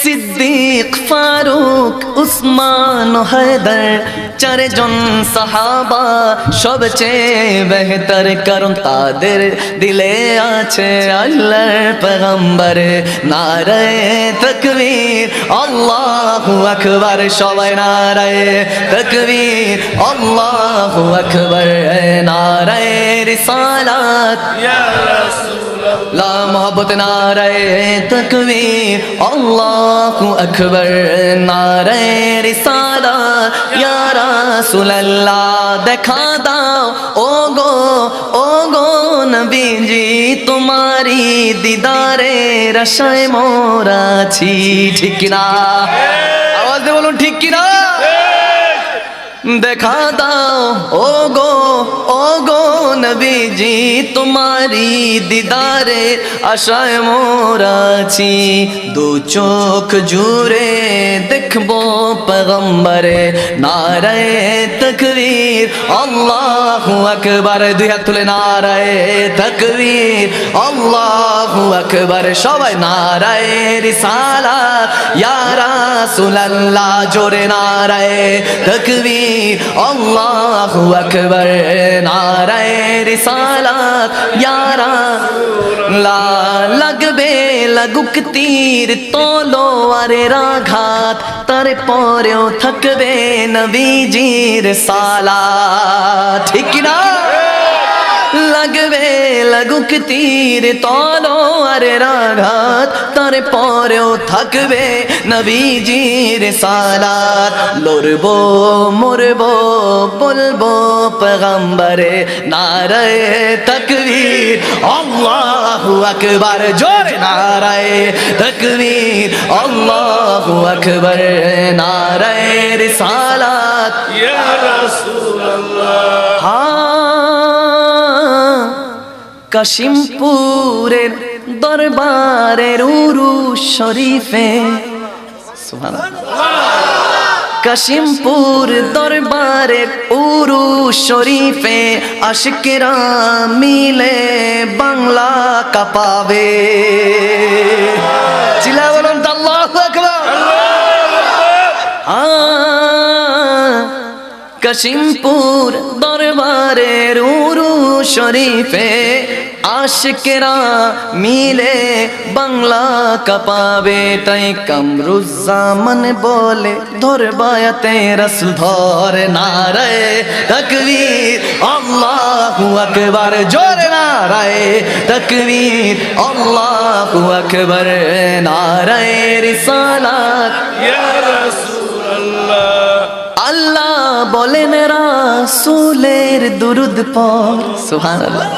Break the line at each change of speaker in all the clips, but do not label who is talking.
সিদ্দিক ফারুক উসমান ও হায়দার চারজন সাহাবা সবচেয়ে বেহতর, কারণ তাদের দিলে আছে আল্লাহর পয়গম্বর। নারায়ে তাকবীর আল্লাহু আকবার, সবাই নারায়ে তাকবীর আল্লাহু আকবার। নারায়ে রিসালাত ইয়া রাসূলুল্লাহ, লা মোহব্বত। নারায়ে তাকবীর আল্লাহু আকবার। নারায়ে রিসালাত ইয়া রাসূলুল্লাহ। দেখা দাও ও গো নবীজি, তোমারি দিদারে আশায় মোরা আছি। ঠিক কি না? আওয়াজ দিয়ে বলুন ঠিক কি না? দেখা দাও ও গো নবীজি, তোমারি দিদারে আশায় মোরা আছি। দু চোখ জুড়ে দেখবো পয়গম্বরে। নারায়ে তাকবীর আল্লাহু আকবার, দুই হাত তুলে নারায়ে তাকবীর আল্লাহু আকবার। সবাই নারায়ে রিসালাত ইয়া রাসূলুল্লাহ, জোরে নারায়ে তাকবীর আল্লাহু আকবার। নারায়ে রিসালাত ইয়া রাসূলুল্লাহ। লাগবে লাগুক তীর তলোয়ারের আঘাত, তারপরেও থাকবে নবীজির সালাত। ঠিক না? লাগবে লাগুক তীর তলোয়ারের আঘাত, তারপরেও থাকবে নবীজির সালাত। লড়বো মরবো বলবো পয়গম্বরে। নারায়ে তাকবীর আল্লাহু আকবার, জোরে নারায়ে তাকবীর আল্লাহু আকবার। নারায়ে রিসালাত ইয়া রাসূলুল্লাহ। কাশিমপুরের দরবারের উরুস শরীফে, কাশিমপুর দরবারের উরুস শরীফে আশিকেরা মিলে বাংলা কাঁপাবে। চিল্লা বলুন তো আল্লাহু আকবার। কাশিমপুর দরবারের উরুস শরীফে আশিকেরা মিলে বাংলা কাঁপাবে। তাই কামরুজ্জামান বলে ধরবায়াতে রাসূল ধর। নারায়ে তাকবীর আল্লাহু আকবার, জোরে নারায়ে তাকবীর আল্লাহু আকবার। নারায়ে রিসালাত ইয়া রাসূলুল্লাহ। আল্লাহ বলেন রাসূলের দুরূদ পড়। সুবহানাল্লাহ।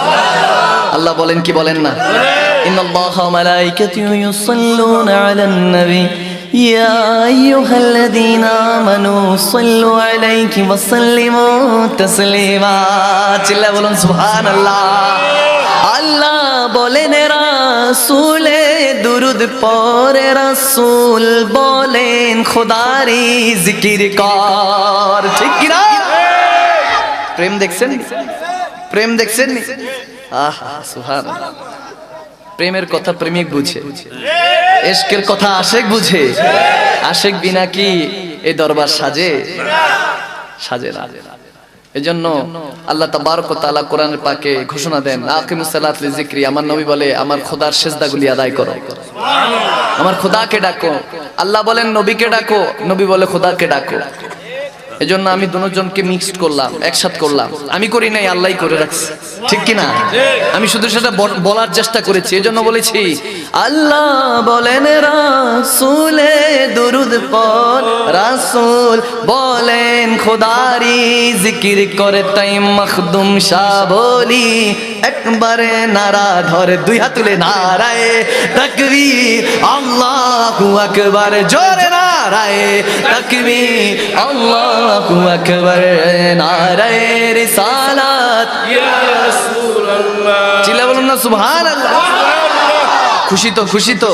আল্লাহ বলেন কি বলেন না? ইন্নাল্লাহা ওয়া মালাইকাতুহু ইউসাল্লুনা আলান নবী ইয়া আইয়ুহাল্লাযীনা আমানু সাল্লু আলাইহি ওয়া সাল্লিমু তাসলিমা। চিল্লা বলুন সুবহানাল্লাহ। আল্লাহ বলেন রাসূলে দুরূদ পড়ে, রাসূল বলেন খোদারি জিকির কর। ঠিক কি না? প্রেম দেখছেন? প্রেম দেখছেন? আহা সুবহানাল্লাহ। প্রেমের কথা প্রেমিক বুঝে, ইশকের কথা আশিক বুঝে। আশিক বিনা কি এই দরবার সাজে? সাজে না। এজন্য আল্লাহ তাবারক ওয়া তাআলা কোরআনের পাকে ঘোষণা দেন, আকিমুস সালাত লিযিকরি। আমার নবী বলে আমার খোদার সিজদাগুলি আদায় করো, আমার খোদাকে ডাকো। আল্লাহ বলেন নবীকে ডাকো, নবী বলে খোদাকে ডাকো। এজন্য আমি দুজনকে মিক্সড করলাম, একসাথ করলাম। আমি করি নাই, আল্লাহই করে রাখছে। ঠিক কি না? আমি শুধু সেটা বলার চেষ্টা করেছি। এজন্য বলেছি আল্লাহ বলেন রাসূলে দুরূদ পড়, রাসূল বলেন খোদারি জিকির করে। তাই মখদুম শাহ বলি একবারে নারা ধরে, দুই হাত তুলে নারায়ে তাকবীর আল্লাহু আকবার, জোরে নারায়ে তাকবীর আল্লাহু আকবার। নারায়ে রিসালাত ইয়া রাসূলুল্লাহ। চিল্লা বলুন না সুবহানাল্লাহ। খুশি তো? খুশি তো?